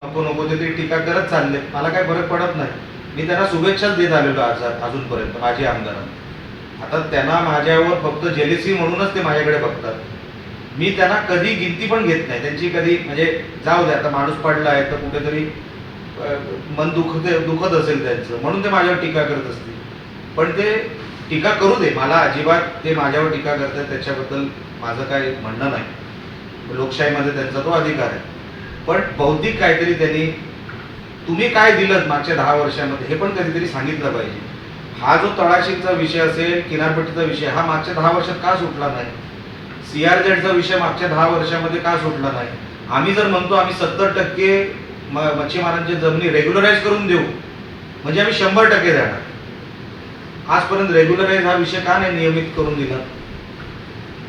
नको नको ते टीका करत चालले, मला काही फरक पडत नाही. मी त्यांना शुभेच्छाच देत आलेलो अजूनपर्यंत माझी आमदारांना. आता त्यांना माझ्यावर फक्त जेलेसी म्हणूनच ते माझ्याकडे बघतात. मी त्यांना कधी गिनती पण घेत नाही त्यांची, कधी म्हणजे जाऊ द्या, आता माणूस पडला आहे तर कुठेतरी मन दुखत असेल त्यांचं, म्हणून ते माझ्यावर टीका करत असतील. पण ते टीका करू दे, मला अजिबात ते माझ्यावर टीका करतात त्याच्याबद्दल माझं काही म्हणणं नाही. लोकशाहीमध्ये त्यांचा तो अधिकार आहे. पण बौद्धिक काहीतरी त्यांनी, तुम्ही काय दिलं मागच्या 10 वर्षामध्ये हे पण कधीतरी सांगितलं पाहिजे. हा जो तळाशीचा विषय असेल, किनारपट्टीचा विषय, हा मागच्या 10 वर्षात का सुटला नाही? CRZचा विषय मागच्या 10 वर्षामध्ये का सुटला नाही? आम्ही जर म्हणतो आम्ही 70% मच्छीमारांची जमिनी रेग्युलराईज करून देऊ, म्हणजे आम्ही 100% देणार. आजपर्यंत रेग्युलराईज हा विषय का नाही नियमित करून दिला?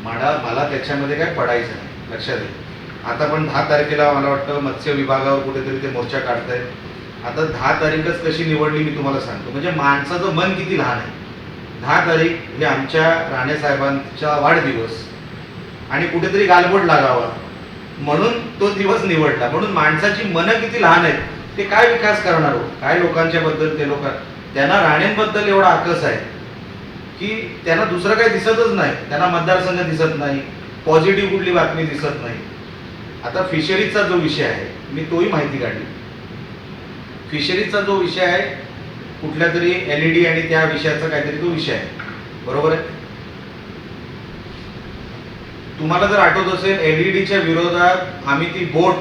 मला त्याच्यामध्ये काय पडायचं नाही, लक्षात घ्या. आता पण 10 तारखेला मला वाटतं मत्स्य विभागावर कुठेतरी ते मोर्चा काढतायत. आता 10 तारीखच कशी निवडली मी तुम्हाला सांगतो. म्हणजे माणसाचं मन किती लहान आहे. 10 तारीख हे आमच्या राणे साहेबांचा वाढदिवस आणि कुठेतरी गालबोट लागावा म्हणून तो दिवस निवडला. म्हणून माणसाची मनं किती लहान आहेत. ते काय विकास करणार हो? काय लोकांच्या बद्दल ते लोक, त्यांना राणेंबद्दल एवढा आकस आहे की त्यांना दुसरं काही दिसतच नाही. त्यांना मतदारसंघ दिसत नाही, पॉझिटिव्ह कुठली बातमी दिसत नाही. आता फिशरीजचा जो विषय आहे, मी तोही माहिती काढली. फिशरीजचा जो विषय आहे, कुठल्या तरी LED आणि त्या विषयाचा काहीतरी तो विषय आहे, बरोबर आहे. तुम्हाला जर आठवत असेल, LEDच्या विरोधात आम्ही ती बोट,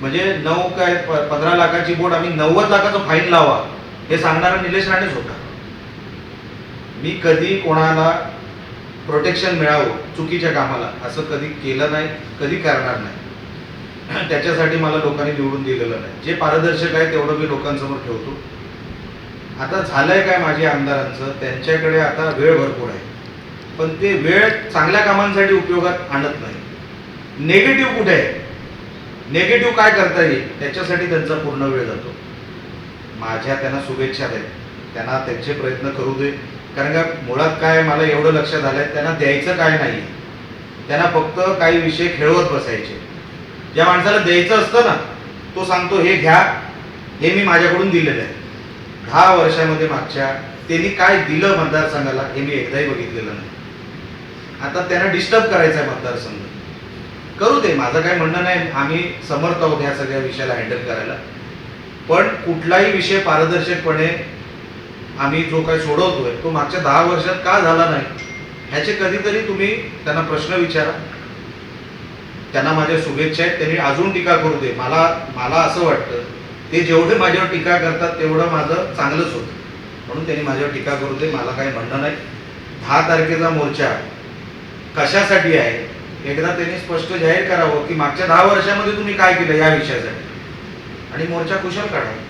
म्हणजे 15 लाखाची बोट, आम्ही 90 लाखाचं फाईन लावा हे सांगणारा निलेश राणेच होता. मी कधी कोणाला प्रोटेक्शन मिळावं चुकीच्या कामाला असं कधी केलं नाही, कधी करणार नाही. त्याच्यासाठी मला लोकांनी निवडून दिलेलं नाही. जे पारदर्शक आहे तेवढं मी लोकांसमोर ठेवतो. आता झालंय काय माझ्या आमदारांचं, त्यांच्याकडे आता वेळ भरपूर आहे, पण ते वेळ चांगल्या कामांसाठी उपयोगात आणत नाही. नेगेटिव्ह कुठे आहे, नेगेटिव्ह काय करता येईल त्याच्यासाठी त्यांचा पूर्ण वेळ जातो. माझ्या त्यांना शुभेच्छा आहेत, त्यांना त्यांचे प्रयत्न करू दे. कारण का मुळात काय मला एवढं लक्षात आलंय, त्यांना द्यायचं काय नाही, त्यांना फक्त काही विषय खेळवत बसायचे. ज्या माणसाला द्यायचं असतं ना, तो सांगतो हे घ्या, हे मी माझ्याकडून दिलेलं आहे. 10 वर्षामध्ये मागच्या त्यांनी काय दिलं मतदारसंघाला हे मी एकदाही बघितलेलं नाही. आता त्यांना डिस्टर्ब करायचा आहे मतदारसंघ, करू दे, माझं काय म्हणणं नाही. आम्ही समर्थ आहोत ह्या सगळ्या विषयाला हँडल करायला. पण कुठलाही विषय पारदर्शकपणे आम्ही जो काही सोडवतोय तो मागच्या 10 वर्षात का झाला नाही ह्याचे कधीतरी तुम्ही त्यांना प्रश्न विचारा. त्यांना माझ्या शुभेच्छा आहेत. त्यांनी अजून टीका करू दे. मला असं वाटतं ते जेवढे माझ्यावर टीका करतात तेवढं माझं चांगलंच होतं, म्हणून त्यांनी माझ्यावर टीका करू दे, मला काही म्हणणं नाही. 10 तारखेचा मोर्चा कशासाठी आहे एकदा त्यांनी स्पष्ट जाहीर करावं की मागच्या 10 वर्षामध्ये तुम्ही काय केलं या विषयासाठी, आणि मोर्चा कुशल काढावा.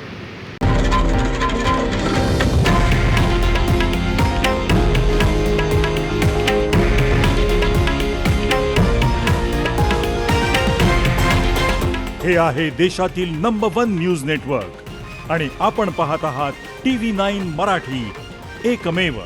हे आहे देशातील नंबर 1 न्यूज नेटवर्क आणि आपण पाहत आहात TV9 मराठी, एकमेव.